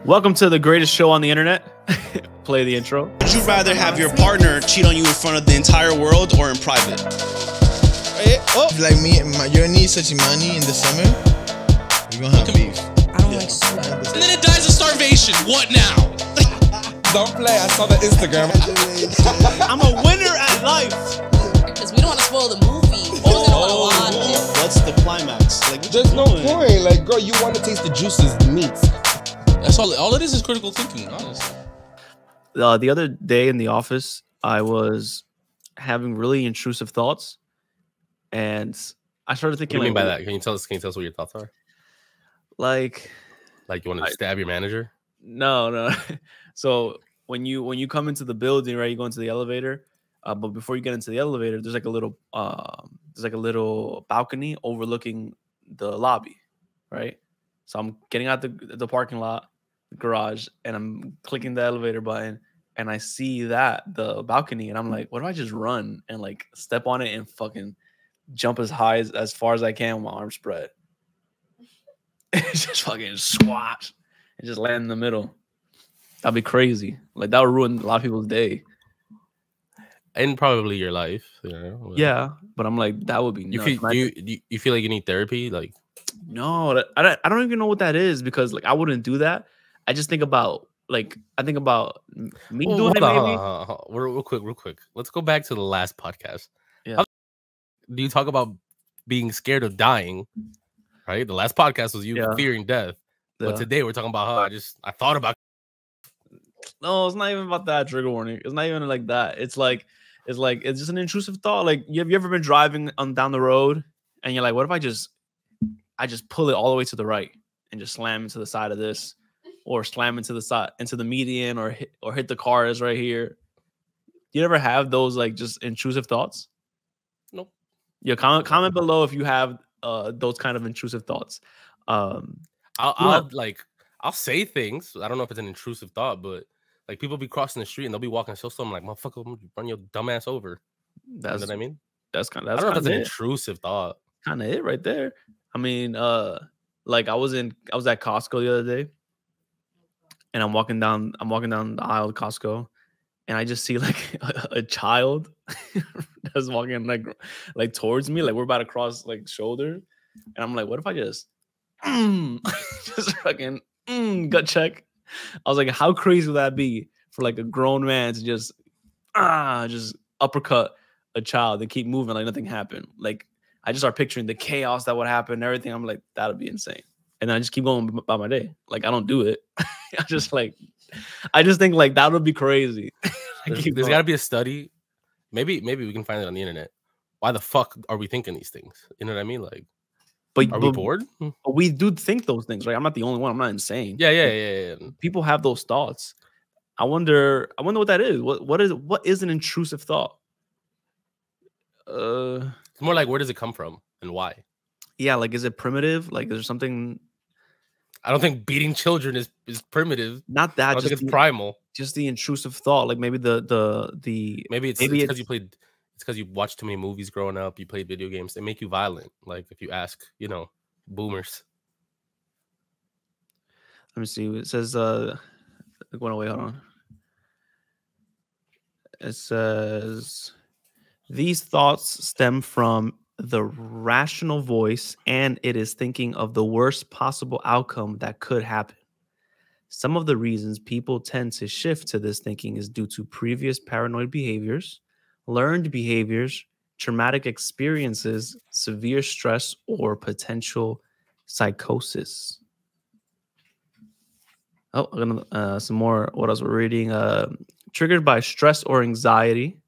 Welcome to the greatest show on the internet. Play the intro. Would you rather have your partner cheat on you in front of the entire world or in private? Like me and your niece touching money in the summer, we're gonna have beef. I don't like sweat. And then it dies of starvation. What now? Don't play. I saw the Instagram. I'm a winner at life. Because we don't want to spoil the movie. We don't want to watch it. What's the climax? Like, There's no point. Like, girl, you want to taste the juices, the meats. That's all it is critical thinking, honestly. The other day in the office, I was having really intrusive thoughts, and I started thinking. What do you mean by that? Can you tell us what your thoughts are? Like you want to stab your manager? No. So when you come into the building, right, you go into the elevator. But before you get into the elevator, there's like a little balcony overlooking the lobby, right? So I'm getting out the parking lot, the garage, and I'm clicking the elevator button, and I see the balcony, and I'm like, what if I just run and like step on it and fucking jump as high as far as I can with my arms spread? Just fucking squash and just land in the middle. That'd be crazy. Like that would ruin a lot of people's day. And probably your life. You know? Yeah, but I'm like, that would be nuts. You feel like you need therapy? Like, no, I don't even know what that is, because like I wouldn't do that. I just think about me doing it. Maybe. Real quick. Let's go back to the last podcast. Yeah. Do you talk about being scared of dying? Right. The last podcast was you fearing death, but today we're talking about how I thought about. No, it's not even about that. Trigger warning. It's not even like that. It's just an intrusive thought. Like, have you ever been driving down the road and you're like, what if I just pull it all the way to the right and just slam into the side of this, or slam into the median, or hit the cars right here? Do you ever have those like just intrusive thoughts? Nope. Yeah, comment below if you have those kind of intrusive thoughts. I'll say things. I don't know if it's an intrusive thought, but like people be crossing the street and they'll be walking so slow. I'm like, motherfucker, I'm gonna run your dumb ass over. That's what I mean. I don't know if that's an intrusive thought. Kind of it right there. I mean, like I was at Costco the other day, and I'm walking down the aisle of Costco, and I just see like a child that's walking like towards me, like we're about to cross like shoulder, and I'm like, what if I just fucking gut check? I was like, how crazy would that be for like a grown man to just uppercut a child and keep moving like nothing happened? Like, I just start picturing the chaos that would happen and everything. I'm like, that'd be insane. And then I just keep going by my day. Like, I don't do it. I just think like that would be crazy. There's got to be a study. Maybe we can find it on the internet. Why the fuck are we thinking these things? You know what I mean? Like, are we bored? But we do think those things, right? I'm not the only one. I'm not insane. Yeah. People have those thoughts. I wonder what that is. What is an intrusive thought? It's more like, where does it come from and why? Yeah, like, is it primitive? Like, is there something? I don't think beating children is primitive. Not that. I don't think it's primal. Just the intrusive thought. Like maybe maybe it's because you watched too many movies growing up. You played video games. They make you violent. Like, if you ask, boomers. Let me see. It says going away. Hold on. It says these thoughts stem from the rational voice, and it is thinking of the worst possible outcome that could happen. Some of the reasons people tend to shift to this thinking is due to previous paranoid behaviors, learned behaviors, traumatic experiences, severe stress, or potential psychosis. Oh, some more. What else we're reading? Triggered by stress or anxiety.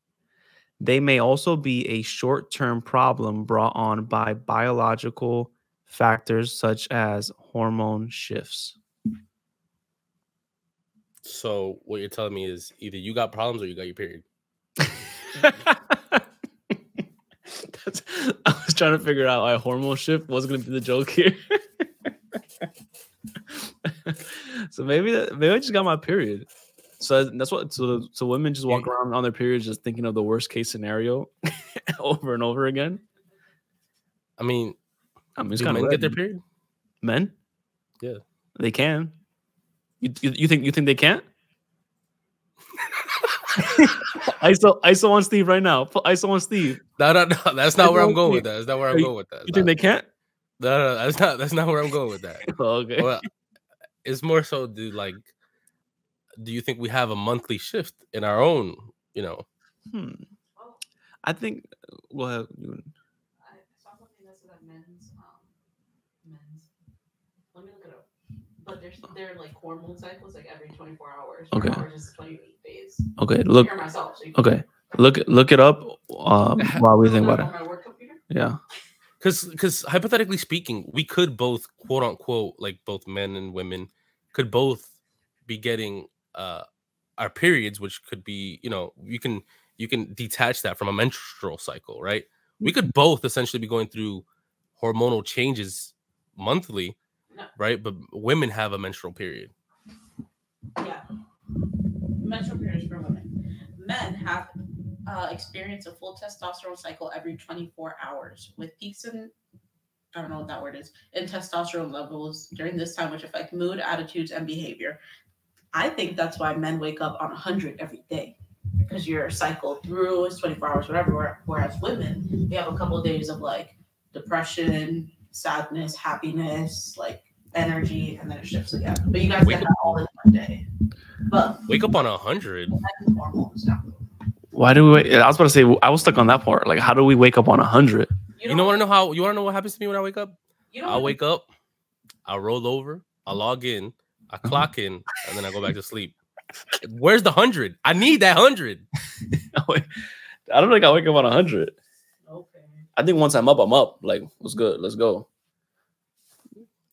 They may also be a short-term problem brought on by biological factors such as hormone shifts. So what you're telling me is either you got problems or you got your period. I was trying to figure out a hormone shift was going to be the joke here. So maybe I just got my period. So that's what. So women just walk around on their periods, just thinking of the worst case scenario over and over again. I mean, it's do kind of men get their period? Men? Yeah, they can. You think they can't? ISO on Steve right now. Put ISO on Steve. No. That's not where I'm going with that. That's not where I'm going with that. You think they can't? No. That's not where I'm going with that. Okay. Well, it's more so, dude. Like, do you think we have a monthly shift in our own? I think. Well, I saw something that said that men's. Let me look it up. But their like hormone cycles like every 24 hours. Okay. Hours is 28 days. Okay. Look. Myself, so okay. Look it up. While we think about it. On my work computer? Yeah. Because hypothetically speaking, we could both, quote unquote, like both men and women, could both be getting our periods, which could be, you can detach that from a menstrual cycle, right? We could both essentially be going through hormonal changes monthly, right? But women have a menstrual period. Yeah, menstrual periods for women. Men have experience a full testosterone cycle every 24 hours with peaks in, I don't know what that word is, in testosterone levels during this time, which affect mood, attitudes, and behavior. I think that's why men wake up on 100 every day, because your cycle through is 24 hours, whatever. Whereas women, they have a couple of days of like depression, sadness, happiness, like energy, and then it shifts again. But you guys get that all in one day. But wake up on 100. Hormones now. Why do we wait? I was about to say, I was stuck on that part. Like, how do we wake up on 100? You want to know what happens to me when I wake up? I'll wake up, I'll roll over, I'll log in, I clock in, and then I go back to sleep. Where's the 100? I need that 100. I don't think I wake up on 100. Okay. I think once I'm up. Like, what's good? Let's go.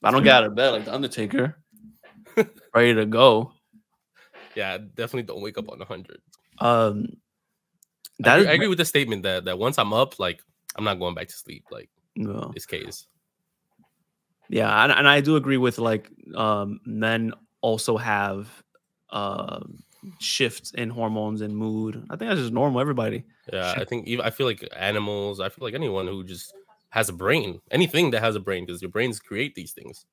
I don't get out of bed like the Undertaker. Ready to go. Yeah, I definitely don't wake up on 100. I agree with the statement that once I'm up, like, I'm not going back to sleep. Like, no. This case. Yeah, and I do agree with like men also have shifts in hormones and mood. I think that's just normal. Everybody. Yeah, I feel like animals. I feel like anyone who just has a brain, anything that has a brain, because your brains create these things.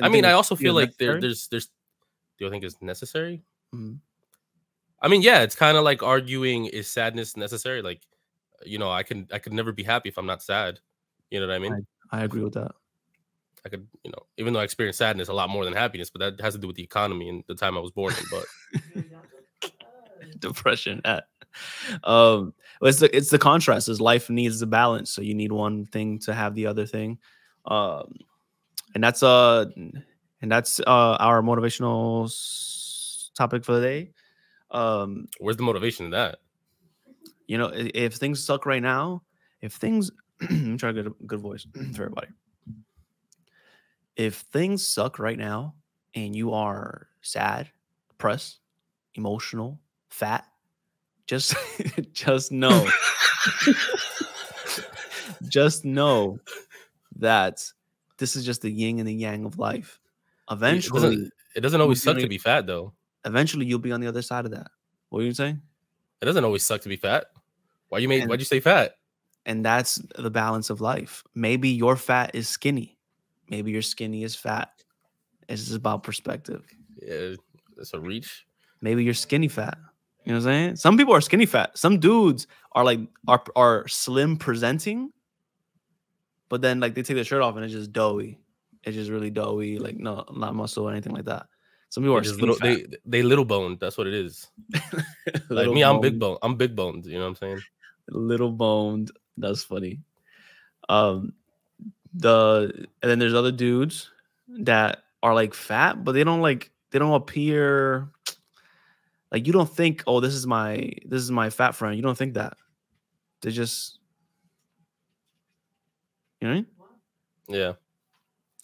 I mean, I also feel like there's. Do you think it's necessary? Mm-hmm. I mean, yeah, it's kind of like arguing, is sadness necessary? Like, I could never be happy if I'm not sad. You know what I mean? I agree with that. I could, even though I experience sadness a lot more than happiness, but that has to do with the economy and the time I was born in. But depression. It's the contrast. Is life needs a balance, so you need one thing to have the other thing, and that's our motivational topic for the day. Where's the motivation in that? If things suck right now, I'm trying to get a good voice for everybody. If things suck right now and you are sad, depressed, emotional, fat, just know, just know that this is just the yin and the yang of life. Eventually, it doesn't always suck to be fat, though. Eventually, you'll be on the other side of that. What are you saying? It doesn't always suck to be fat. Why'd you say fat? And that's the balance of life. Maybe your fat is skinny. Maybe your skinny is fat. It's just about perspective. Yeah, that's a reach. Maybe you're skinny fat. You know what I'm saying? Some people are skinny fat. Some dudes are slim presenting, but then like they take their shirt off and it's just doughy. It's just really doughy, like no, not muscle or anything like that. Some people are just little. They little boned. That's what it is. Like me, I'm big boned. I'm big boned. You know what I'm saying? Little boned. That's funny. And then there's other dudes that are like fat, but they don't appear like, you don't think, oh, this is my fat friend. You don't think that. They just, you know what I mean? Yeah.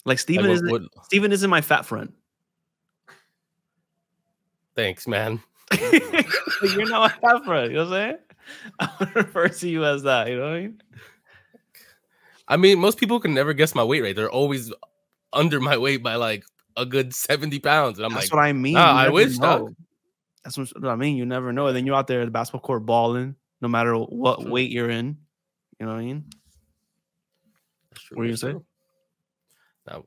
Like Steven isn't my fat friend. Thanks, man. You're not my fat friend. You know what I'm saying? I would refer to you as that. You know what I mean? I mean, most people can never guess my weight rate. They're always under my weight by like a good 70 pounds. And That's what I mean. Nah, I wish, dog. That's what I mean. You never know. And then you're out there at the basketball court balling, no matter what weight you're in. You know what I mean? That's true. What are you saying? No.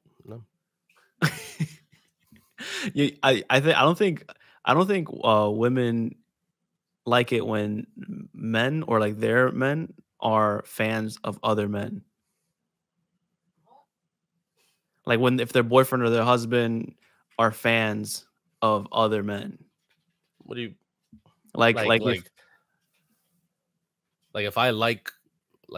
I don't think women like it when men or like their men are fans of other men. Like when if their boyfriend or their husband are fans of other men. What do you Like like if I like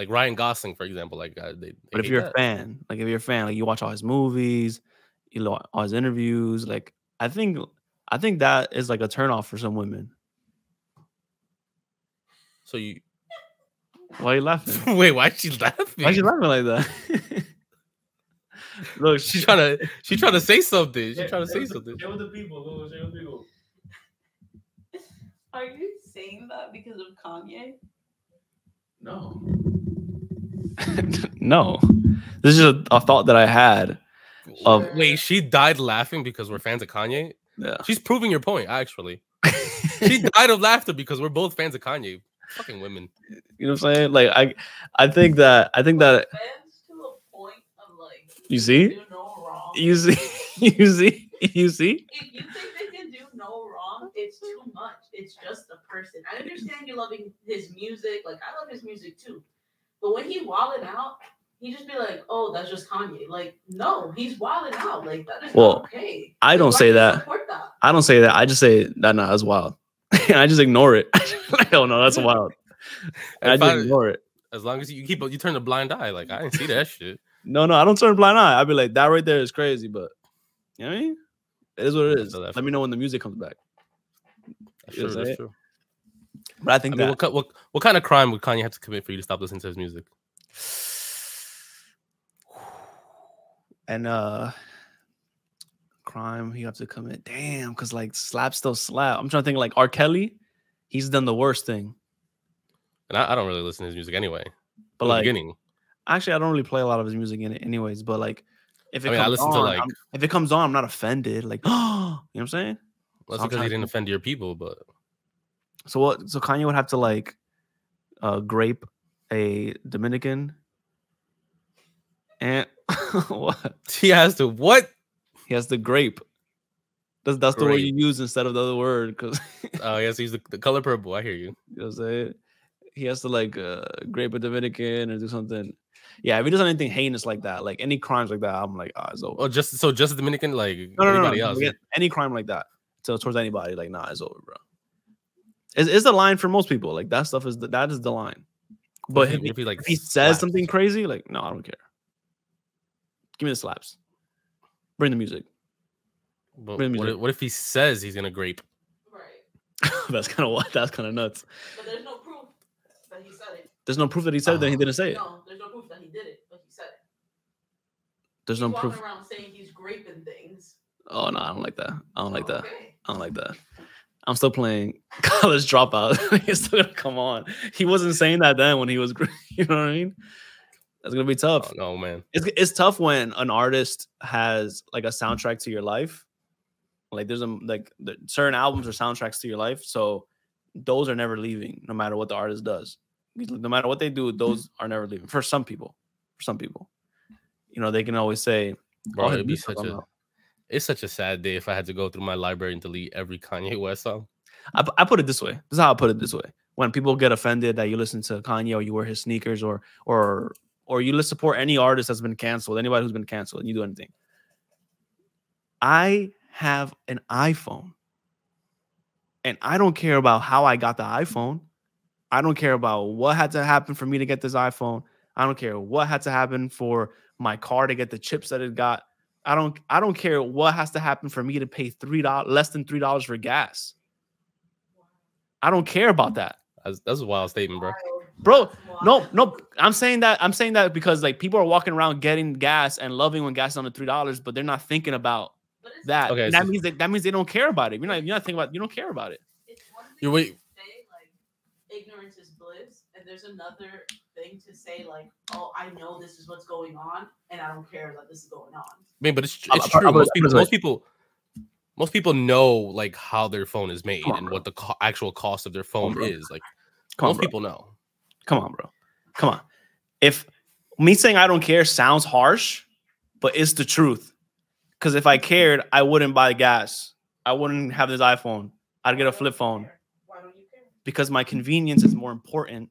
Ryan Gosling, for example, like they but if hate you're that. a fan, like if you're a fan, like you watch all his movies, you know, all his interviews, like I think that is like a turnoff for some women. So you Why are you laughing? wait, why's she laughing? Why are you laughing like that? Look, She's trying to say something. She's trying to say something. Share with the people. Look, share with the people. Are you saying that because of Kanye? No. No. This is a thought that I had. Wait, she died laughing because we're fans of Kanye? Yeah. She's proving your point, actually. She died of laughter because we're both fans of Kanye. Fucking women. You know what I'm saying? Like I think that Fans to a point of like you see? do no wrong. You see? You see? You see? If you think they can do no wrong, it's too much. It's just a person. I understand you loving his music. Like I love his music too. But when he wilding out, he just be like, "Oh, that's just Kanye." Like, no, he's wilding out. Like that is not okay. I don't say that. I don't say that. I just say that. No, that's wild. I just ignore it. Like, oh no, that's wild. And I just ignore it. As long as you turn a blind eye. Like I didn't see that shit. No, I don't turn a blind eye. I'd be like, that right there is crazy, but you know what I mean? It is what it is. Let me know when the music comes back. Sure, that's true. But I think what kind of crime would Kanye have to commit for you to stop listening to his music? And crime he have to commit. Damn, because like slap still slap. I'm trying to think like R. Kelly, he's done the worst thing. And I don't really listen to his music anyway. But like, beginning. Actually, I don't really play a lot of his music in it anyways. But like, if it comes on, I'm not offended. Like, you know what I'm saying? Well, that's because he didn't offend your people. But so what? So Kanye would have to like grape a Dominican. And what? He has to what? He has to grape. That's the word you use instead of the other word. Because oh, yes, he's the color purple. I hear you. You know what I'm saying? He has to like grape a Dominican or do something. Yeah, if he does anything heinous like that, like any crimes like that, I'm like, it's over. Oh, just a Dominican, like anybody else. Any crime like that, so towards anybody, like, nah, it's over, bro. It's the line for most people. Like that stuff is that is the line. But if he says something crazy, like, no, I don't care. Give me the slaps. Bring the music. But what if he says he's gonna grape? Right. That's kind of nuts. But there's no proof that he said it. There's no proof that he said it, then he didn't say it. No, there's no proof that he did it, but he said it. There's no proof. Around saying he's graping things. Oh no, I don't like that. I don't like that. I don't like that. I'm still playing College Dropout. He's still gonna come on. He wasn't saying that then when he was, you know what I mean? That's gonna be tough. Oh, no, man. It's tough when an artist has like a soundtrack to your life. Like there's certain albums or soundtracks to your life, so those are never leaving, no matter what the artist does. No matter what they do, those are never leaving. For some people, you know, they can always say, "Bro, it'd be it's such a sad day if I had to go through my library and delete every Kanye West song." I put it this way. This is how I put it this way. When people get offended that you listen to Kanye or you wear his sneakers or you support any artist that's been canceled, anybody who's been canceled, and you do anything. I have an iPhone. And I don't care about how I got the iPhone. I don't care about what had to happen for me to get this iPhone. I don't care what had to happen for my car to get the chips that it got. I don't care what has to happen for me to pay less than $3 for gas. I don't care about that. That's a wild statement, bro. No. I'm saying that because like people are walking around getting gas and loving when gas is under $3, but they're not thinking about that. Okay, that means they don't care about it. You're not thinking about. You don't care about it. It's one thing to say like ignorance is bliss, and there's another thing to say like, oh, I know this is what's going on, and I don't care that this is going on. I mean, but it's true. Most people know like how their phone is made and what the actual cost of their phone is. Like most people know. Come on, bro. Come on. If me saying I don't care sounds harsh, but it's the truth. Because if I cared, I wouldn't buy gas. I wouldn't have this iPhone. I'd get a flip phone. Why don't you care? Because my convenience is more important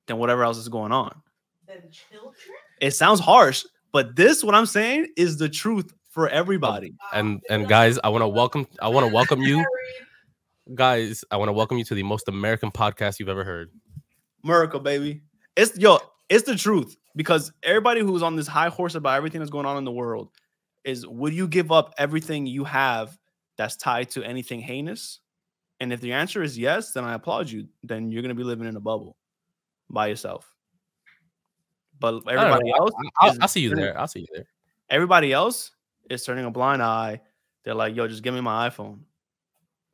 than whatever else is going on. Then children? It sounds harsh, but what I'm saying is the truth for everybody. And guys, I want to welcome you. Guys, I want to welcome you to the most American podcast you've ever heard. America, baby. It's the truth. Because everybody who's on this high horse about everything that's going on in the world is, would you give up everything you have that's tied to anything heinous? And if the answer is yes, then I applaud you. Then you're going to be living in a bubble by yourself. But everybody else, I'll see you there. I'll see you there. Everybody else is turning a blind eye. They're like, yo, just give me my iPhone.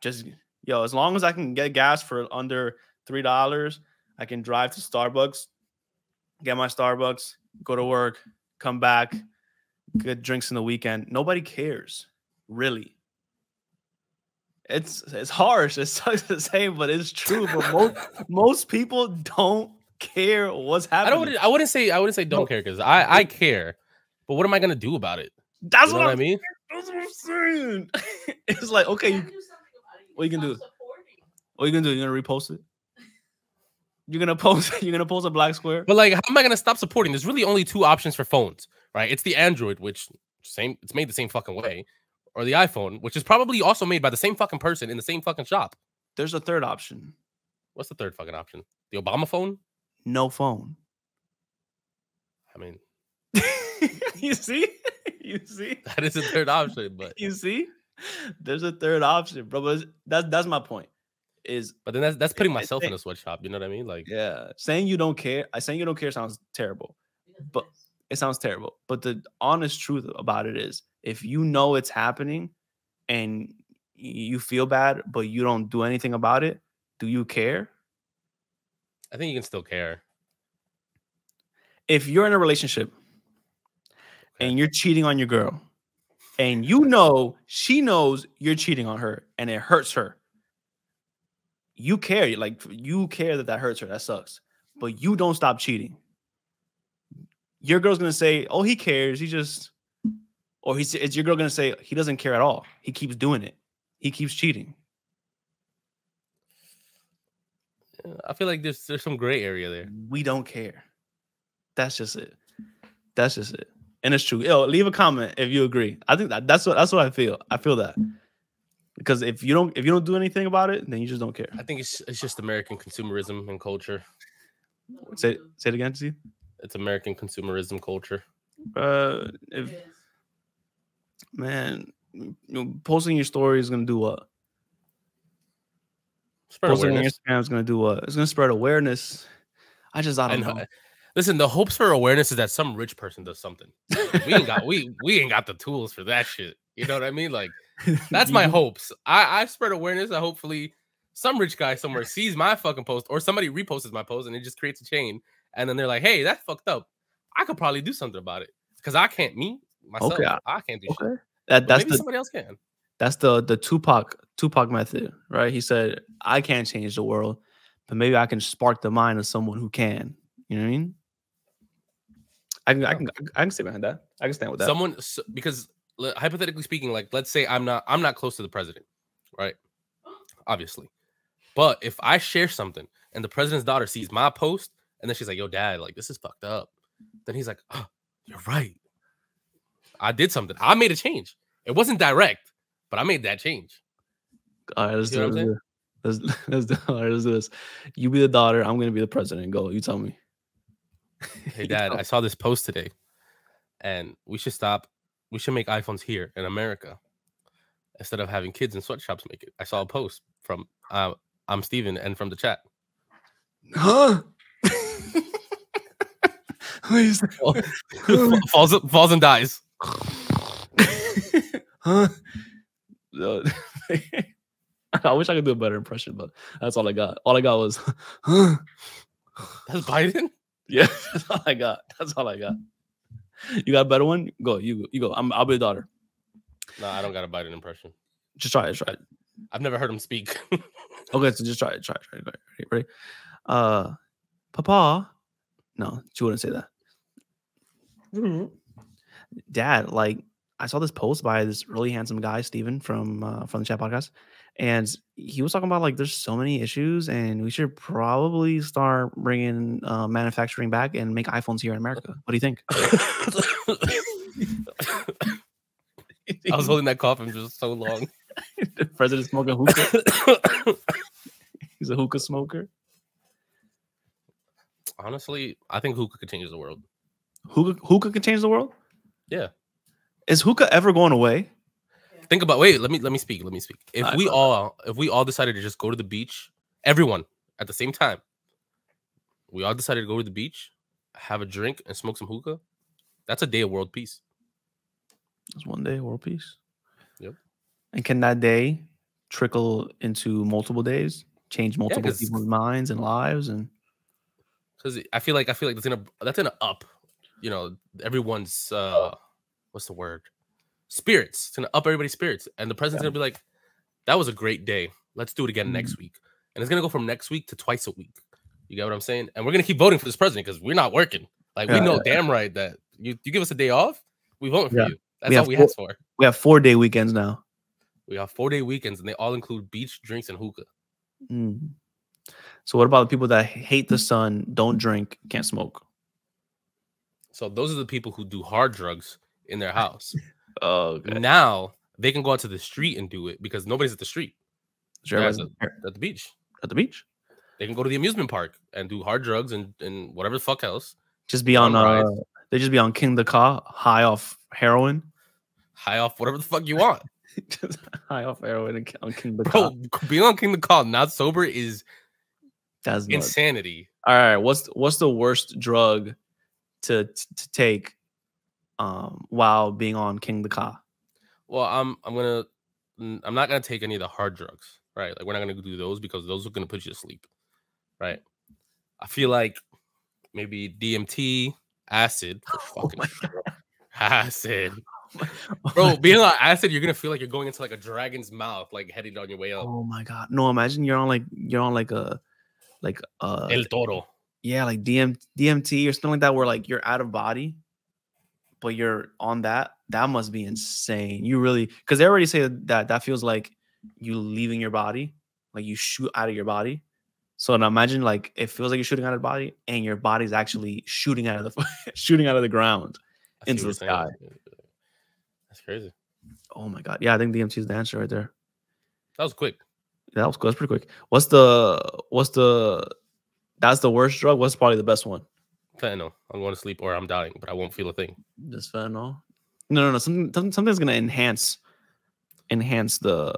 As long as I can get gas for under $3, I can drive to Starbucks, get my Starbucks, go to work, come back, get drinks in the weekend. Nobody cares, really. It's harsh. It sucks to say, but it's true. But most people don't care what's happening. I wouldn't say don't care, because I care. But what am I gonna do about it? That's what I mean. That's what I'm saying. It's like, okay, what you can do? What you gonna do? You're gonna repost it? You're gonna post a black square? But like, how am I gonna stop supporting? There's really only two options for phones, right? It's the Android, which it's made the same fucking way, or the iPhone, which is probably also made by the same fucking person in the same fucking shop. There's a third option. What's the third fucking option? The Obama phone? No phone. I mean, you see? That is a third option, but you see, there's a third option, bro. But that's my point. But then that's putting myself in a sweatshop. You know what I mean? Like, yeah, saying you don't care sounds terrible, but it sounds terrible. But the honest truth about it is, if you know it's happening and you feel bad, but you don't do anything about it, do you care? I think you can still care. If you're in a relationship and you're cheating on your girl, and you know she knows you're cheating on her, and it hurts her, you care. Like, you care that hurts her. That sucks. But you don't stop cheating. Your girl's gonna say, "Oh, he cares. Is your girl gonna say he doesn't care at all? He keeps doing it. He keeps cheating." I feel like there's some gray area there. We don't care. That's just it. And it's true. Yo, leave a comment if you agree. I think that's what I feel. I feel that. Because if you don't do anything about it, then you just don't care. I think it's just American consumerism and culture. Say it again, Steve. It's American consumerism culture. Posting your story is gonna do what? Spread Posting awareness. on Instagram is gonna do what? It's gonna spread awareness. I don't know. Listen, the hopes for awareness is that some rich person does something. We ain't got the tools for that shit. You know what I mean? Like, that's my hopes. I spread awareness. I hopefully some rich guy somewhere sees my fucking post, or somebody reposts my post, and it just creates a chain. And then they're like, "Hey, that's fucked up. I could probably do something about it, because I can't myself. Okay. I can't do Okay. shit. Maybe somebody else can." That's the Tupac method, right? He said, "I can't change the world, but maybe I can spark the mind of someone who can." You know what I mean? I can stay behind that. I can stand with that. Because hypothetically speaking, like, let's say I'm not close to the president, right? Obviously. But if I share something and the president's daughter sees my post, and then she's like, "Yo, dad, like, this is fucked up," then he's like, "Oh, you're right. I did something. I made a change. It wasn't direct, but I made that change." All right, let's do this. You be the daughter. I'm gonna be the president. Go. You tell me. "Hey, Dad, I saw this post today, and we should make iPhones here in America instead of having kids in sweatshops make it. I saw a post from I'm Steven and from the chat." Huh? falls and dies. Huh? I wish I could do a better impression, but that's all I got. All I got was, huh? That's Biden? Yeah, that's all I got. You got a better one? Go. You go. I'll be the daughter. No, I don't got a Biden impression. Just try it. I've never heard him speak. Okay, so just try it. Ready? Papa. No, she wouldn't say that. Dad, like, I saw this post by this really handsome guy, Steven from the Chat Podcast, and he was talking about like there's so many issues, and we should probably start bringing manufacturing back and make iPhones here in America. What do you think? I was holding that cough for just so long. The president smoking hookah. He's a hookah smoker. Honestly, I think hookah could change the world. Hookah can change the world? Yeah. Is hookah ever going away? Think about let me speak. If we all decided to just go to the beach, everyone at the same time, we all decided to go to the beach, have a drink, and smoke some hookah, that's a day of world peace. It's one day of world peace. Yep. And can that day trickle into multiple days? Change multiple people's minds and lives, and because I feel like that's in a up, everyone's what's the word? Spirits. It's gonna up everybody's spirits, and the president's gonna be like, "That was a great day. Let's do it again next week." And it's gonna go from next week to twice a week. You get what I'm saying? And we're gonna keep voting for this president because we're not working. Like we know damn right that you give us a day off, we vote for you. That's all we ask for. We have 4-day weekends now. We have 4-day weekends, and they all include beach drinks and hookah. So what about the people that hate the sun, don't drink, can't smoke? So those are the people who do hard drugs in their house. Okay. Now they can go out to the street and do it because nobody's at the street. Sure, at the beach. At the beach. They can go to the amusement park and do hard drugs and whatever the fuck else. Just be on they just be on King the Ka, high off heroin. High off whatever the fuck you want. Just high off heroin and on King the Ka. Bro, being on King the Ka not sober is that's insanity. All right, what's the worst drug to take while being on King the Ka? Well, I'm not gonna take any of the hard drugs, right? Like we're not gonna do those because those are gonna put you to sleep, right? I feel like maybe DMT, acid, acid. Bro, being on acid, you're gonna feel like you're going into like a dragon's mouth, like heading on your way up. Oh my god! No, imagine you're on like El Toro. Yeah, like DMT or something like that, where like you're out of body, but you're on that. That must be insane. You really, because they already say that feels like you leaving your body, like you shoot out of your body. So now imagine like it feels like you're shooting out of the body, and your body's actually shooting out of the ground into the sky. That's crazy. Oh my god! Yeah, I think DMT is the answer right there. That was quick. That was pretty quick. What's the that's the worst drug? What's probably the best one? Fentanyl. I'm going to sleep or I'm dying, but I won't feel a thing. Just fentanyl? No. Something's gonna enhance the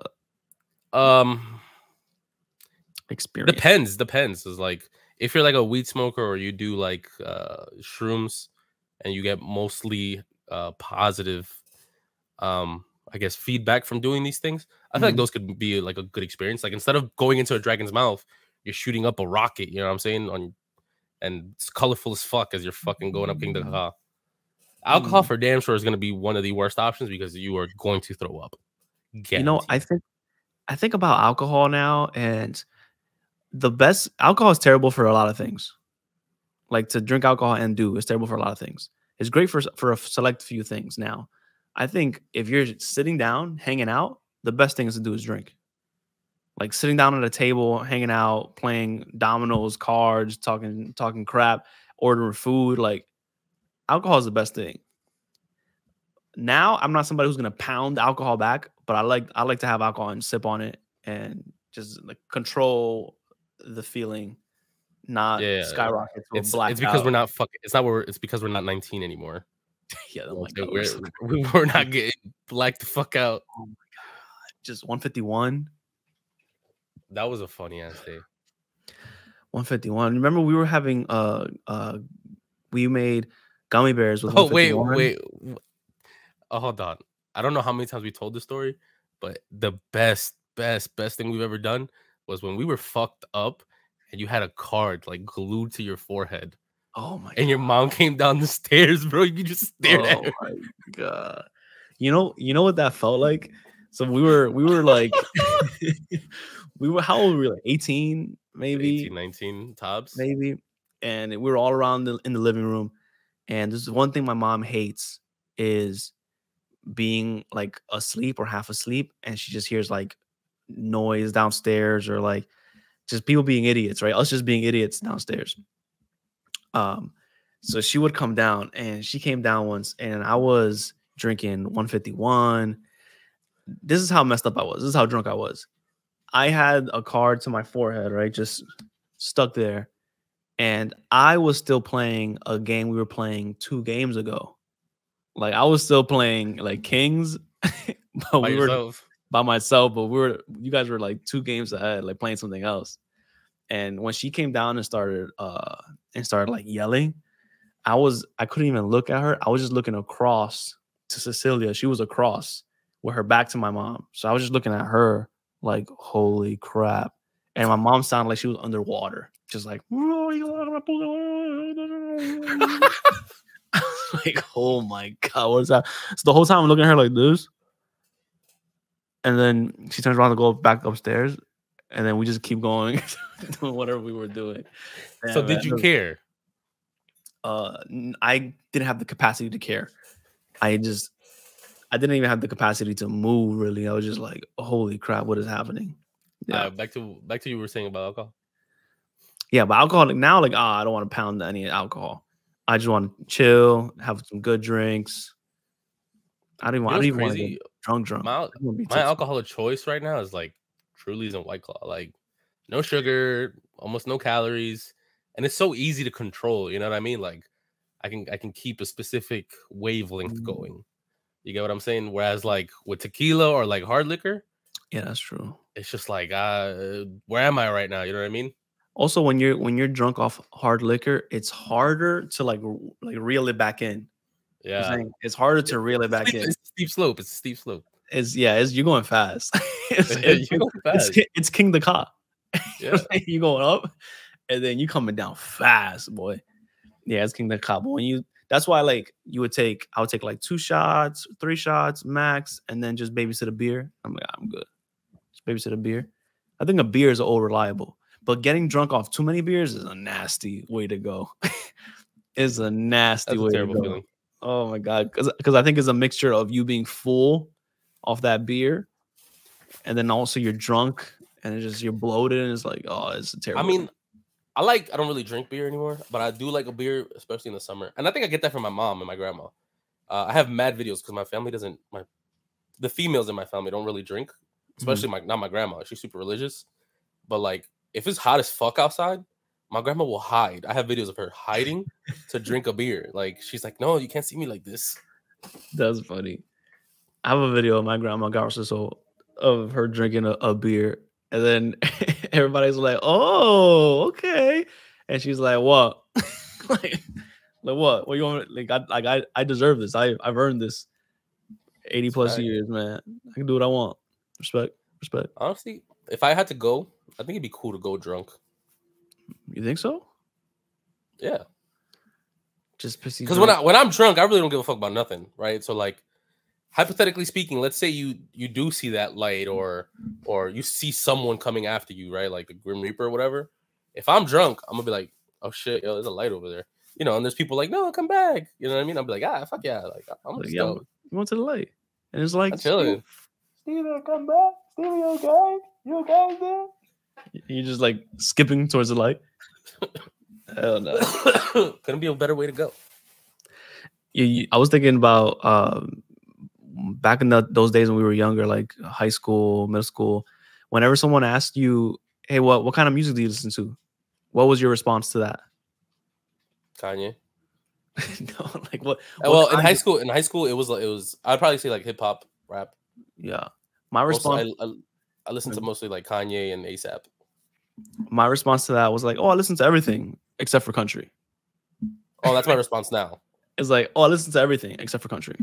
experience. Depends. It's like if you're like a weed smoker or you do like shrooms and you get mostly positive I guess feedback from doing these things, I feel like those could be like a good experience. Like instead of going into a dragon's mouth, you're shooting up a rocket, you know what I'm saying? And it's colorful as fuck as you're fucking going up King the Ka. Alcohol for damn sure is going to be one of the worst options because you are going to throw up. Guaranteed. You know, I think about alcohol now, and the best alcohol is terrible for a lot of things. Like to drink alcohol and do is terrible for a lot of things. It's great for a select few things. Now, I think if you're sitting down, hanging out, the best thing to do is drink. Like sitting down at a table, hanging out, playing dominoes, cards, talking crap, ordering food. Like alcohol is the best thing. Now, I'm not somebody who's gonna pound alcohol back, but I like to have alcohol and sip on it and just like control the feeling, not skyrocket to a black. It's because we're not fucking. It's because we're not 19 anymore. Yeah, we're not getting blacked the fuck out. Oh my god, just 151. That was a funny ass day. 151. Remember we were having we made gummy bears with. Oh wait. Oh, hold on. I don't know how many times we told this story, but the best thing we've ever done was when we were fucked up and you had a card like glued to your forehead. Oh my god. And your mom came down the stairs, bro. You just stared at her. Oh my god. You know what that felt like? So we were like how old were we? Like 18, maybe 18, 19 tops. Maybe. And we were all around in the living room. And this is one thing my mom hates is being like asleep or half asleep, and she just hears like noise downstairs or like just people being idiots, right? Us just being idiots downstairs. So she would come down, and she came down once, and I was drinking 151. This is how messed up I was. This is how drunk I was. I had a card to my forehead, right? Just stuck there. And I was still playing a game we were playing 2 games ago. Like I was still playing like Kings, but By we were yourself. by myself, but you guys were like 2 games ahead, like playing something else. And when she came down and started like yelling, I couldn't even look at her. I was just looking across to Cecilia. She was across with her back to my mom. So I was just looking at her like, holy crap. And my mom sounded like she was underwater. Just like, like, oh my God, what is that? So the whole time I'm looking at her like this. And then she turns around to go back upstairs. And then we just keep going, doing whatever we were doing. So did you care? I didn't have the capacity to care. I didn't even have the capacity to move, really. I was just like, holy crap, what is happening? Yeah. Back to you were saying about alcohol. Yeah, but alcohol now, like, I don't want to pound any alcohol. I just want to chill, have some good drinks. I don't even want to get drunk. My alcohol of choice right now is like Truly's and White Claw. Like no sugar, almost no calories, and it's so easy to control. You know what I mean? Like I can keep a specific wavelength going. You get what I'm saying? Whereas like with tequila or like hard liquor, yeah, that's true. It's just like, where am I right now? You know what I mean? Also, when you're drunk off hard liquor, it's harder to like reel it back in. Yeah, it's harder to reel it back in. It's a steep slope. It's a steep slope. You're going fast. You're going fast. It's King the Cop. Yeah, you going up, and then you coming down fast, boy. Yeah, it's King the Cop. But that's why like I would take like 2 shots, 3 shots max, and then just babysit a beer. I'm like, I'm good. Just babysit a beer. I think a beer is all reliable. But getting drunk off too many beers is a nasty way to go. It's a nasty way to go. Feeling. Oh my God. Because I think it's a mixture of you being full off that beer, and then also you're drunk and it's just you're bloated, and it's like, oh, it's a terrible. I mean, I don't really drink beer anymore, but I do like a beer, especially in the summer. And I think I get that from my mom and my grandma. I have mad videos because my family the females in my family don't really drink, especially not my grandma. She's super religious, but like, if it's hot as fuck outside, my grandma will hide. I have videos of her hiding to drink a beer. Like, she's like, no, you can't see me like this. That's funny. I have a video of my grandma of her drinking a beer, and then everybody's like, oh, okay. And she's like, what? like what? What you want? Like I deserve this. I've earned this 80 plus years, man. I can do what I want. Respect. Honestly, if I had to go, I think it'd be cool to go drunk. You think so? Yeah. Just because when I'm drunk, I really don't give a fuck about nothing, right? So like, hypothetically speaking, let's say you do see that light or you see someone coming after you, right? Like the Grim Reaper or whatever. If I'm drunk, I'm gonna be like, oh shit, yo, there's a light over there. You know, and there's people like, no, come back. You know what I mean? I'll be like, fuck yeah. Like, I'm just we went to the light. And it's like, I'm chilling. Steven, come back. Steven, you okay? You okay, man? You're just like skipping towards the light. Hell no. Couldn't be a better way to go. I was thinking about back in those days when we were younger, like high school, middle school. Whenever someone asked you, "Hey, what kind of music do you listen to?" What was your response to that? Kanye. No, like what? Well, in high school, it was. I'd probably say like hip hop, rap. Yeah, my response. I listen to mostly like Kanye and ASAP. My response to that was like, oh, I listen to everything except for country. Oh, that's my response now. It's like, oh, I listen to everything except for country.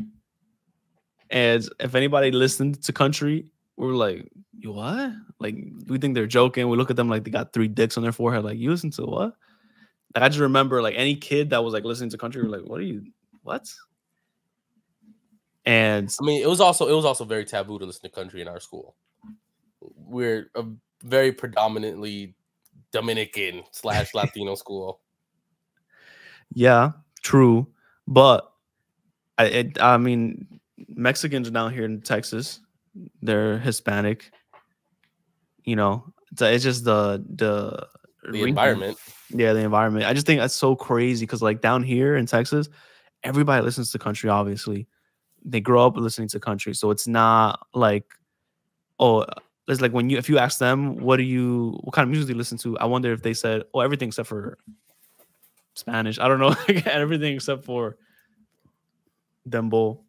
And if anybody listened to country, we were like, you what? Like, we think they're joking. We look at them like they got 3 dicks on their forehead. Like, you listen to what? Like, I just remember like any kid that was like listening to country, we're like, what? And I mean, it was also very taboo to listen to country in our school. We're a very predominantly Dominican / Latino school. Yeah, true. But I mean, Mexicans are down here in Texas. They're Hispanic. You know, it's just the region. environment. Yeah, the environment. I just think that's so crazy because like down here in Texas, everybody listens to country. Obviously, they grow up listening to country, so it's not like it's like when if you ask them what kind of music do you listen to, I wonder if they said everything except for Spanish. I don't know, everything except for dembow,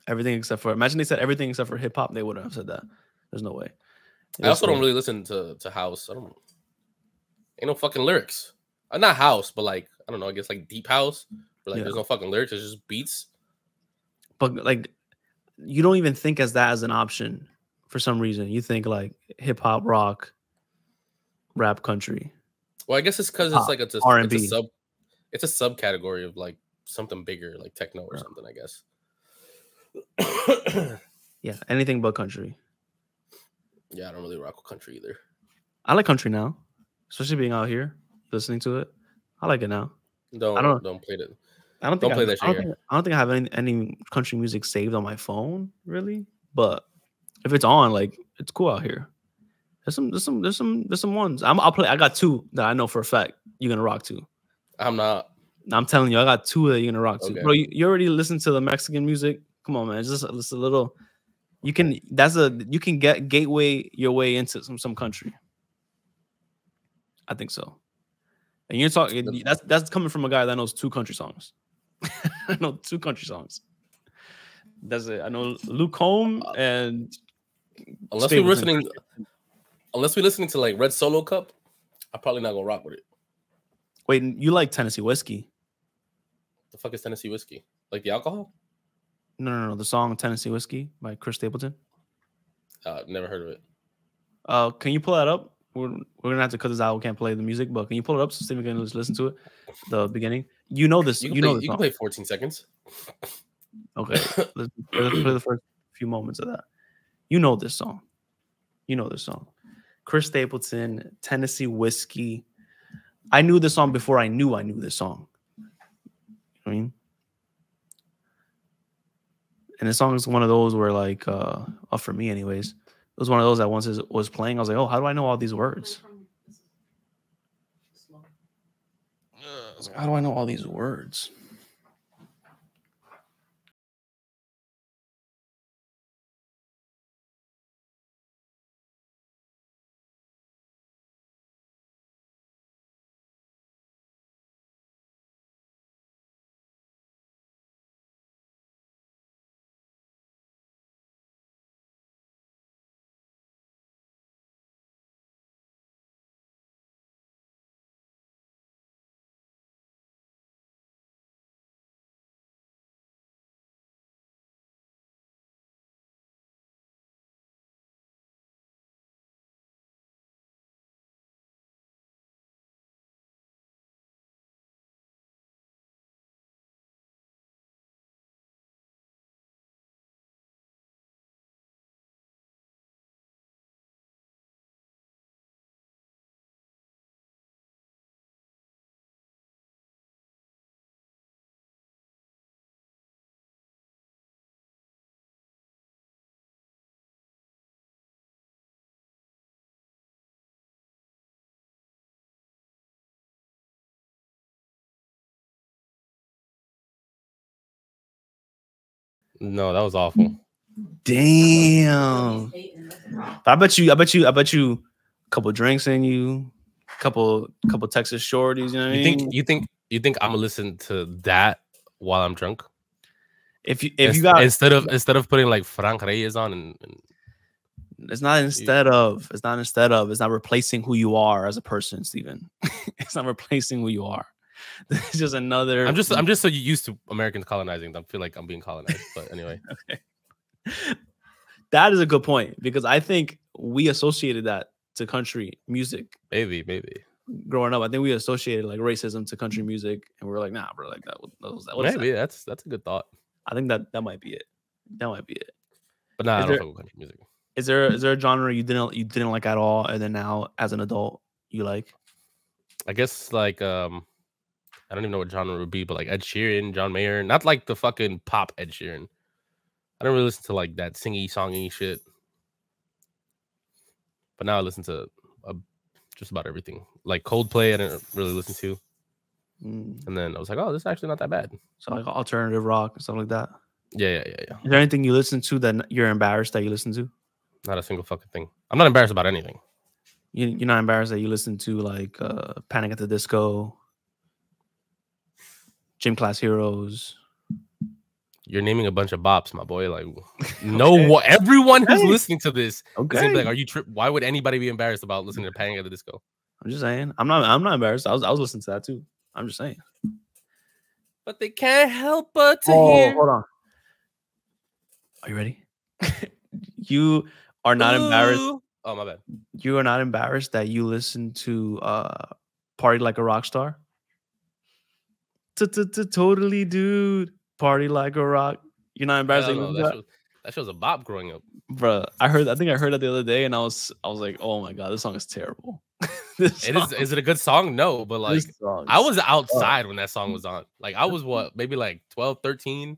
everything except for. Imagine they said everything except for hip hop, they wouldn't have said that. There's no way. I also don't really listen to house. Ain't no fucking lyrics. Not house, but like I don't know. I guess like deep house. Where like there's no fucking lyrics. It's just beats. But like, you don't even think as that as an option for some reason. You think like hip hop, rock, rap, country. Well, I guess it's because it's like R&B. It's a subcategory of like something bigger, like techno or something. I guess. Yeah, anything but country. Yeah, I don't really rock with country either. I like country now, especially being out here listening to it. I like it now. Don't play it. I don't play that shit here. I don't think I have any country music saved on my phone, really. But if it's on, like it's cool out here. There's some ones. I'll play. I got two that I know for a fact you're gonna rock to. I'm not. I'm telling you, I got two that you're gonna rock to. Okay. Bro, you already listened to the Mexican music. Come on, man. Just a little. You can get gateway your way into some country. I think so. And you're talking that's coming from a guy that knows 2 country songs. I know 2 country songs. That's it. I know Luke Combs and unless we're listening to like Red Solo Cup, I'm probably not gonna rock with it. Wait, you like Tennessee whiskey? The fuck is Tennessee whiskey? Like the alcohol? No. The song Tennessee Whiskey by Chris Stapleton. Never heard of it. Can you pull that up? We're gonna have to cut this out. We can't play the music, but can you pull it up so Steven can just listen to it? The beginning. You know this. You can play 14 seconds. Okay. Let's play the first few moments of that. You know this song. Chris Stapleton, Tennessee Whiskey. I knew this song before I knew this song. You know what I mean? And the song is one of those where, like, for me, anyways, it was one of those that once it was playing, I was like, oh, how do I know all these words? How do I know all these words? No, that was awful. Damn. But I bet you a couple drinks in you, couple Texas shorties, you know what I mean? You think I'm gonna listen to that while I'm drunk? If you got instead of putting like Frank Reyes on and it's not replacing who you are as a person, Steven. It's not replacing who you are. It's just another. I'm just so used to Americans colonizing. I feel like I'm being colonized. But anyway, okay. That is a good point because I think we associated that to country music. Maybe. Growing up, I think we associated like racism to country music, and we were like, nah, bro, like that. Maybe that's a good thought. I think that might be it. But nah, I don't fuck with country music. Is there a genre you didn't like at all, and then now as an adult you like? I guess like I don't even know what genre it would be, but like Ed Sheeran, John Mayer, not like the fucking pop Ed Sheeran, I don't really listen to like that singy songy shit. But now I listen to just about everything. Like Coldplay, I didn't really listen to. And then I was like, oh, this is actually not that bad. So like alternative rock and stuff like that. Yeah. Is there anything you listen to that you're embarrassed that you listen to? Not a single fucking thing. I'm not embarrassed about anything. You're not embarrassed that you listen to like Panic at the Disco, Gym Class Heroes. You're naming a bunch of bops, my boy. Like, no, everyone who's listening to this is gonna be like, "Are you why would anybody be embarrassed about listening to Panic at the Disco?" I'm just saying. I'm not embarrassed. I was listening to that too. I'm just saying. But they can't help but to hear. Hold on. Are you ready? You are not embarrassed. Oh, my bad. You are not embarrassed that you listen to Party Like a Rock Star? Totally, dude. Party Like a Rock. You're not embarrassed? That show's a bop growing up. Bro, I think I heard that the other day and I was like, oh my god, this song is terrible. Is it a good song? No, but like I was outside when that song was on. Like I was maybe like 12, 13.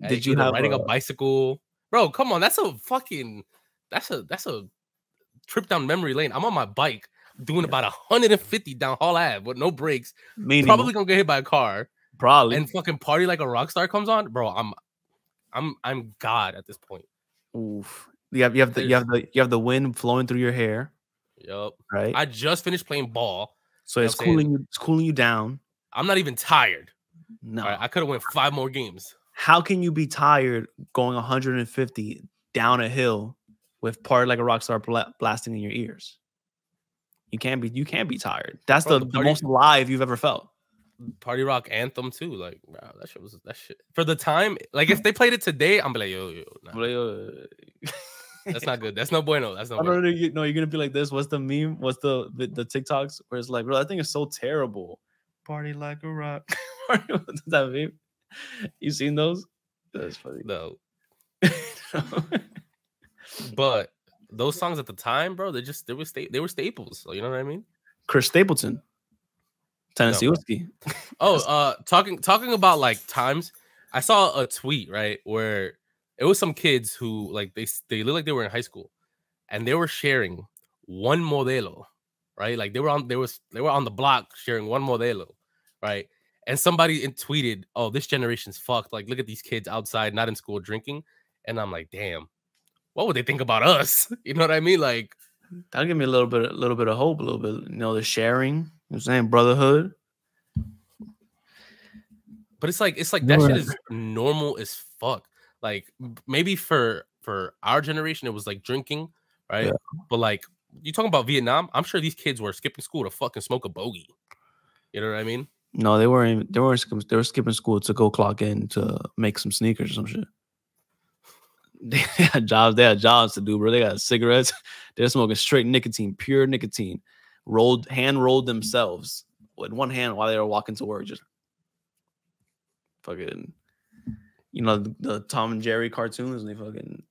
Did you have riding a bicycle? Bro, come on. That's a trip down memory lane. I'm on my bike doing about 150 down Hall Ave with no brakes. Probably gonna get hit by a car. Probably. And fucking Party Like a Rock Star comes on, bro. I'm God at this point. Oof. You have the wind flowing through your hair. Yep. Right. I just finished playing ball, so it's cooling you down. I'm not even tired. No, right, I could have went 5 more games. How can you be tired going 150 down a hill with Party Like a Rock Star blasting in your ears? You can't be tired. That's the most alive you've ever felt. Party rock anthem too, like wow, that shit for the time. Like if they played it today, I'm like yo, nah. That's not good. That's no bueno. That's no. Bueno. You're gonna be like this. What's the meme? What's the TikToks where it's like, bro, I think it's so terrible. Party like a rock. What's that meme? You seen those? That's funny. No. But those songs at the time, bro, they were staples. So you know what I mean? Chris Stapleton. Tennessee whiskey. Talking about like times, I saw a tweet right where it was some kids who like they looked like they were in high school, and they were sharing one modelo, right? Like they were on the block sharing one modelo, right? And somebody tweeted, "Oh, this generation's fucked. Like, look at these kids outside, not in school, drinking." And I'm like, "Damn, what would they think about us?" You know what I mean? Like, that'll give me a little bit of hope, a little bit, the sharing. You know what I'm saying? Brotherhood. But it's like that shit is normal as fuck. Like maybe for our generation it was like drinking, right? Yeah. But like you talking about Vietnam, I'm sure these kids were skipping school to fucking smoke a bogey. You know what I mean? No, they weren't. They were skipping school to go clock in to make some sneakers or some shit. They had jobs. They had jobs to do, bro. They got cigarettes. They're smoking straight nicotine, pure nicotine, hand rolled themselves with one hand while they were walking to work. Just fucking, the Tom and Jerry cartoons, and they fucking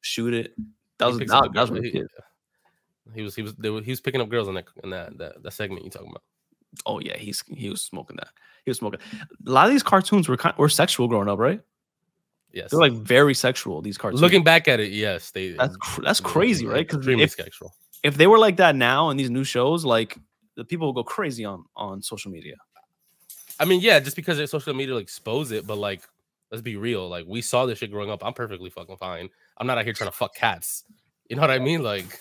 shoot it. That was my kid. He was picking up girls in that segment you talking about. Oh yeah, he was smoking that. He was smoking. A lot of these cartoons were sexual growing up, right? Yes, they're like very sexual. These cartoons. Looking back at it, yes, that's crazy, right? Because if they were like that now in these new shows, like the people will go crazy on social media. I mean, yeah, just because social media will expose it, but like, let's be real. Like, we saw this shit growing up. I'm perfectly fucking fine. I'm not out here trying to fuck cats. You know what I mean? Like,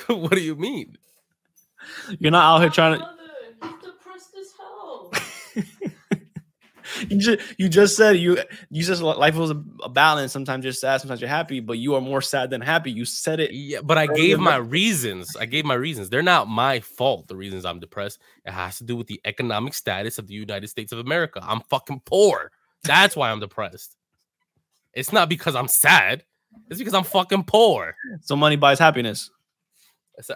what do you mean? You're not out here trying to. He's depressed as hell. You just said you just life was a balance. Sometimes you're sad, sometimes you're happy, but you are more sad than happy. You said it. Yeah, but I gave my reasons. They're not my fault. The reasons I'm depressed. It has to do with the economic status of the United States of America. I'm fucking poor. That's why I'm depressed. It's not because I'm sad. It's because I'm fucking poor. So money buys happiness.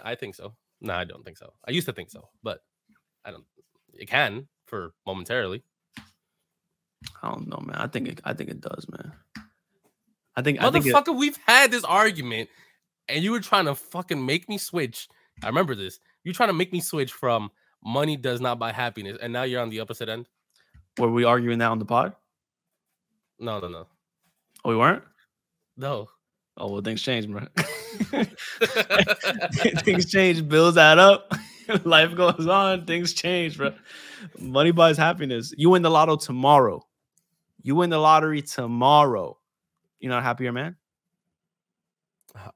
I think so. No, I don't think so. I used to think so, but I don't. It can for momentarily. I don't know, man. I think it does, man. Motherfucker, we've had this argument, and you were trying to fucking make me switch. I remember this. You're trying to make me switch from money does not buy happiness, and now you're on the opposite end. Were we arguing that on the pod? No. Oh, we weren't? No. Oh, well, things change, bro. Things change. Bills add up. Life goes on. Things change, bro. Money buys happiness. You win the lotto tomorrow. You win the lottery tomorrow. You're not a happier man?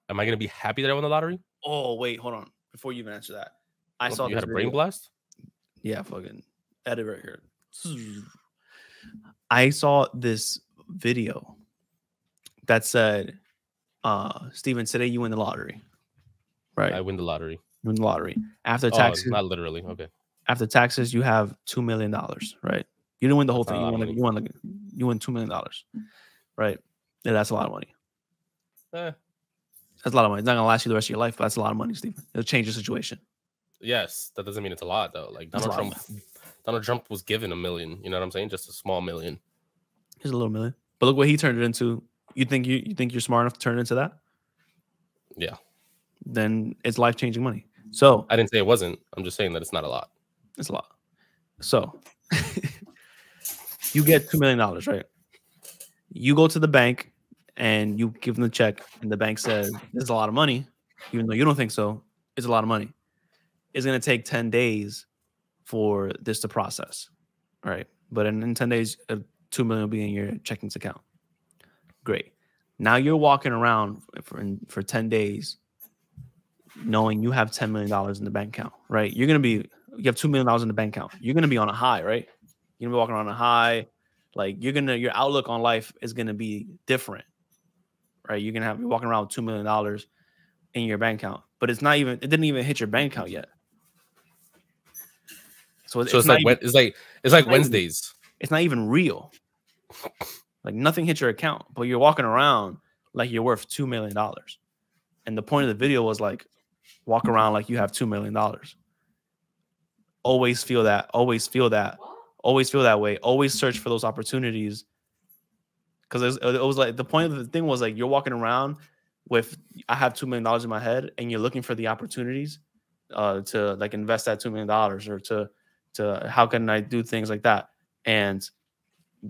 Am I going to be happy that I won the lottery? Oh, wait, hold on. Before you even answer that, I saw you this had a brain video. blast? Yeah, fucking edit right here. I saw this video that said, Steven, today you win the lottery. Right. I win the lottery. You win the lottery. After taxes. Not literally. Okay. After taxes, you have $2 million, right? You didn't win the whole thing. You win $2 million. Right. Yeah, that's a lot of money. That's a lot of money. It's not gonna last you the rest of your life, but that's a lot of money, Steven. It'll change your situation. Yes, that doesn't mean it's a lot though. Like Donald Trump was given $1 million. You know what I'm saying? Just a small million. Here's a little million. But look what he turned it into. You think you're smart enough to turn it into that? Yeah. Then it's life-changing money. So I didn't say it wasn't. I'm just saying that it's not a lot. It's a lot. So you get $2 million, right? You go to the bank and you give them the check, and the bank says, "This is a lot of money," even though you don't think so. It's a lot of money. It's going to take 10 days for this to process, right? But in 10 days, $2 million will be in your checkings account. Great. Now you're walking around for 10 days knowing you have $10 million in the bank account, right? You have $2 million in the bank account. You're going to be on a high, right? You're going to be walking around on a high. Like your outlook on life is going to be different, right? You're going to be walking around with $2 million in your bank account, but it didn't even hit your bank account yet. So it's like Wednesdays. It's not even real. Like nothing hit your account, but you're walking around like you're worth $2 million. And the point of the video was like, walk around like you have $2 million. Always feel that. Always feel that. Always feel that way. Always search for those opportunities. Because it was like the point of the thing was like you're walking around with I have $2 million in my head, and you're looking for the opportunities to like invest that $2 million or to how can I do things like that. And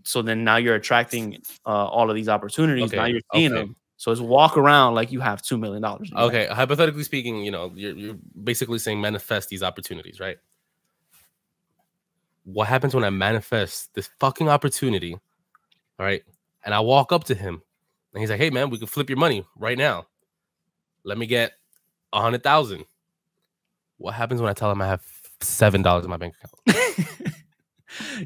so then now you're attracting all of these opportunities. Okay, now you're seeing them. So it's walk around like you have $2 million. Okay, hypothetically speaking, you're basically saying manifest these opportunities, right? What happens when I manifest this fucking opportunity, all right? And I walk up to him, and he's like, "Hey, man, we can flip your money right now. Let me get 100,000." What happens when I tell him I have $7 in my bank account?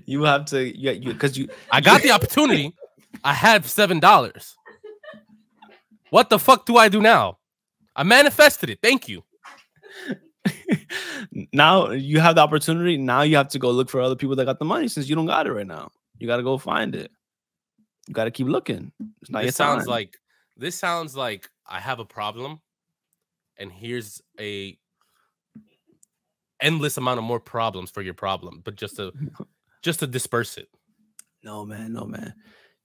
You have to, because I got the opportunity. I had $7. What the fuck do I do now? I manifested it. Thank you. Now you have the opportunity. Now you have to go look for other people that got the money since you don't got it right now. You got to go find it. You got to keep looking. It's not this sounds like I have a problem, and here's a endless amount of more problems for your problem, but just to disperse it. No, man.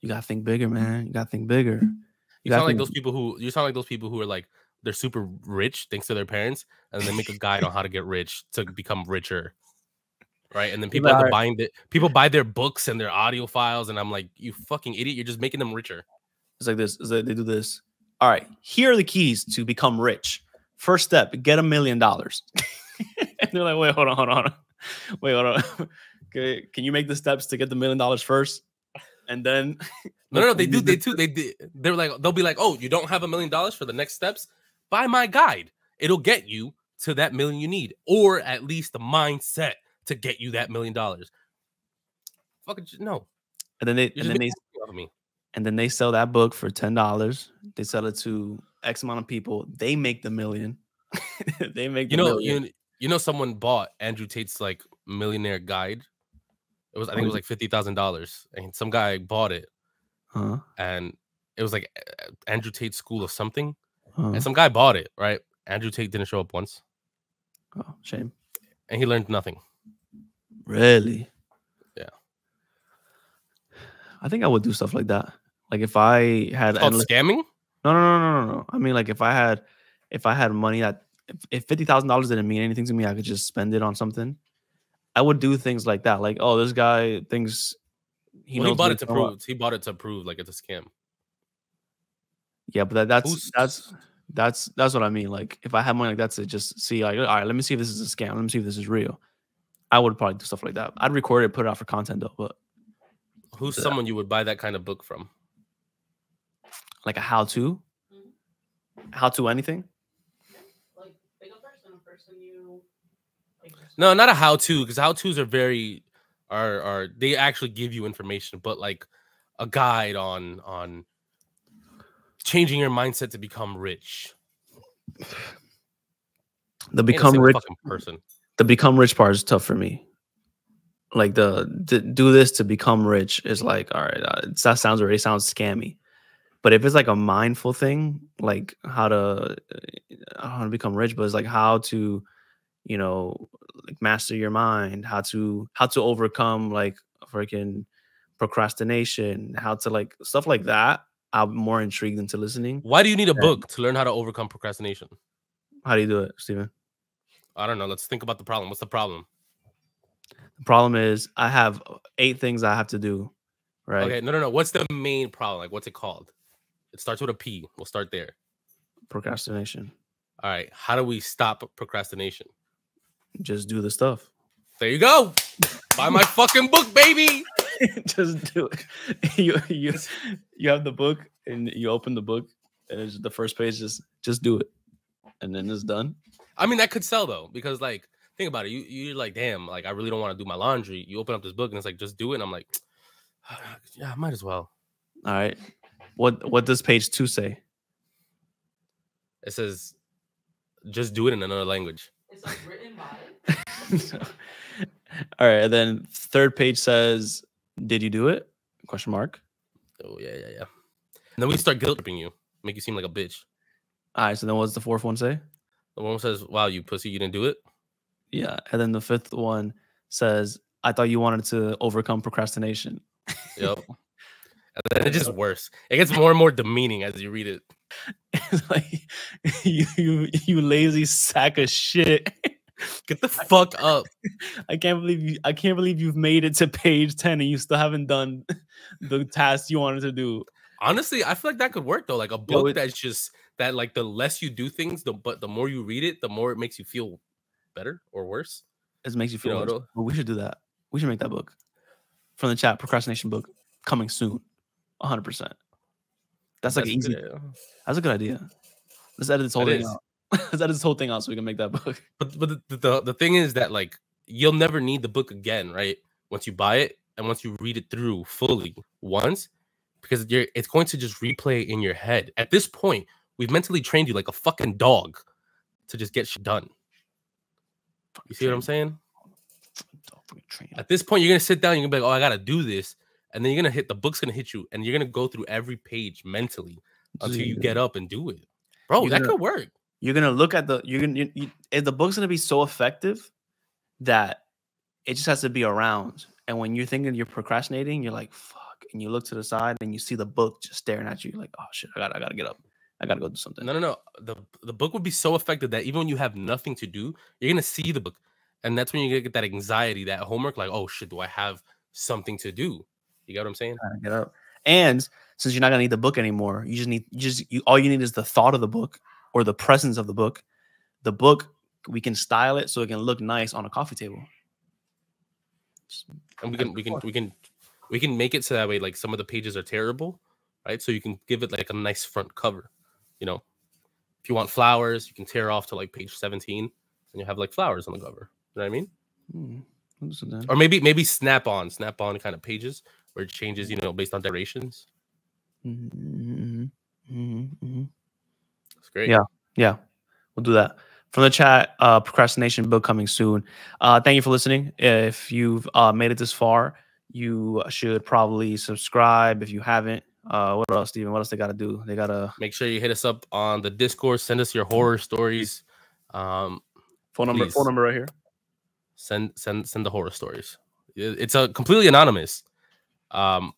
You gotta think bigger, man. You gotta think bigger. You sound like those people who are like they're super rich thanks to their parents, and they make a guide on how to get rich to become richer. Right. And then people have to people buy their books and their audio files, and I'm like, you fucking idiot, you're just making them richer. It's like this. They do this. All right, here are the keys to become rich. First step, get $1 million. And they're like, wait, hold on. Wait, hold on. Okay, can you make the steps to get the $1 million first? And then no, they do. They're like, they'll be like, oh, you don't have $1 million for the next steps? Buy my guide. It'll get you to that million you need, or at least the mindset to get you that $1 million. Fucking no. And then they sell that book for $10. They sell it to X amount of people. They make the $1 million. They make the million. Someone bought Andrew Tate's like millionaire guide. I think it was like $50,000, and some guy bought it. And it was like Andrew Tate School of something, and some guy bought it. Right? Andrew Tate didn't show up once. Oh, shame. And he learned nothing. Really? Yeah. I think I would do stuff like that. Like if I had scamming. No. I mean, like if I had money that if $50,000 didn't mean anything to me, I could just spend it on something. I would do things like that. Like, oh, this guy thinks He Well, he knows bought what it he's to talking about. prove. He bought it to prove like it's a scam. Yeah, but Who's- that's what I mean. Like, if I had money like that to just see, like, all right, let me see if this is a scam. Let me see if this is real. I would probably do stuff like that. I'd record it, put it out for content though. But Who's someone you would buy that kind of book from? like a how-to anything. Like a person you. Like, No, not a how-to, because how-tos are very are they actually give you information, but like a guide on changing your mindset to become rich. The Ain't a become single rich fucking person. the become rich part is tough for me. Like the do this to become rich is like, all right, that sounds scammy. But if it's like a mindful thing, like how to, I don't want to become rich, but it's like how to, you know, like master your mind, how to overcome like freaking procrastination, how to like stuff like that. I'm more intrigued into listening. Why do you need a book to learn how to overcome procrastination? How do you do it, Steven? I don't know. Let's think about the problem. What's the problem? The problem is I have 8 things I have to do. Right. Okay, no. What's the main problem? Like, what's it called? It starts with a P. We'll start there. Procrastination. All right. How do we stop procrastination? Just do the stuff. There you go. Buy my fucking book, baby. Just do it. You have the book and you open the book and it's the first page. Just do it, and then it's done. I mean, that could sell though, because like, think about it. You're like, damn, like I really don't want to do my laundry. You open up this book and it's like, just do it. And I'm like, yeah, I might as well. All right. What does page 2 say? It says, just do it in another language. It's like written by. All right. And then 3rd page says, did you do it? Question mark. Oh yeah. And then we start guilt tripping you, make you seem like a bitch. All right. So then what's the 4th one say? The one says, wow, you pussy, you didn't do it. Yeah. And then the 5th one says, I thought you wanted to overcome procrastination. Yep. And then it's just worse. It gets more and more demeaning as you read it. It's like, you lazy sack of shit. Get the fuck up. I can't believe you've made it to page 10 and you still haven't done the task you wanted to do. Honestly, I feel like that could work though. Like a book that's just that, like the less you do things, but the more you read it, the more it makes you feel better or worse. It makes you feel worse. Well, we should do that. We should make that book. From the chat, procrastination book coming soon. 100%. That's like easy. That's a good idea. Let's edit this whole thing out. Let's edit this whole thing out so we can make that book. But the thing is that like you'll never need the book again, right? Once you buy it and once you read it through fully once, because it's going to just replay in your head. At this point, we've mentally trained you like a fucking dog to just get shit done. You see what I'm saying? At this point, you're gonna sit down, you're gonna be like, oh, I gotta do this. And then you're gonna the book's gonna hit you, and you're gonna go through every page mentally until you get up and do it. Bro, that could work. You're gonna look at the book's gonna be so effective that it just has to be around. And when you're thinking you're procrastinating, you're like, fuck. And you look to the side and you see the book just staring at you. You're like, oh shit, I gotta get up. I gotta go do something. No. The book would be so effective that even when you have nothing to do, you're gonna see the book. And that's when you're gonna get that anxiety, that homework, like, oh shit, do I have something to do? You get what I'm saying? Get up. And since you're not gonna need the book anymore, all you need is the thought of the book or the presence of the book. The book, we can style it so it can look nice on a coffee table. And we can make it so that way like some of the pages are terrible, right? So you can give it like a nice front cover. You know, if you want flowers, you can tear off to like page 17 and you have like flowers on the cover. You know what I mean? Or maybe snap-on kind of pages where it changes, you know, based on decorations. It's great. Yeah. We'll do that. From the chat, procrastination book coming soon. Thank you for listening. If you've made it this far, you should probably subscribe if you haven't. What else, Steven? What else they got to do? They got to make sure you hit us up on the Discord. Send us your horror stories. Phone number right here. Send the horror stories. It's a completely anonymous, and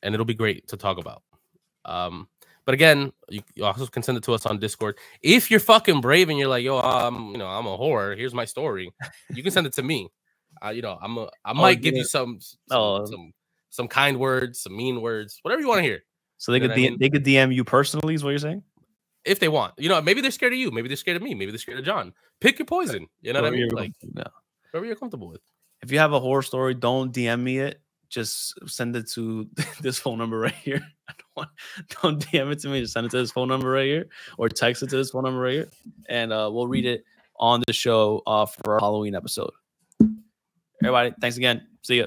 it'll be great to talk about. But again, you also can send it to us on Discord. If you're fucking brave and you're like, yo, I'm a whore. Here's my story. You can send it to me. I might give you some some kind words, some mean words, whatever you want to hear. So they could they could DM you personally, is what you're saying? If they want. Maybe they're scared of you. Maybe they're scared of me. Maybe they're scared of John. Pick your poison. You know what I mean? Like, whatever you're comfortable with. If you have a horror story, don't DM me it. Just send it to this phone number right here. Don't DM it to me. Just send it to this phone number right here, or text it to this phone number right here, and we'll read it on the show for our Halloween episode. Everybody, thanks again. See ya.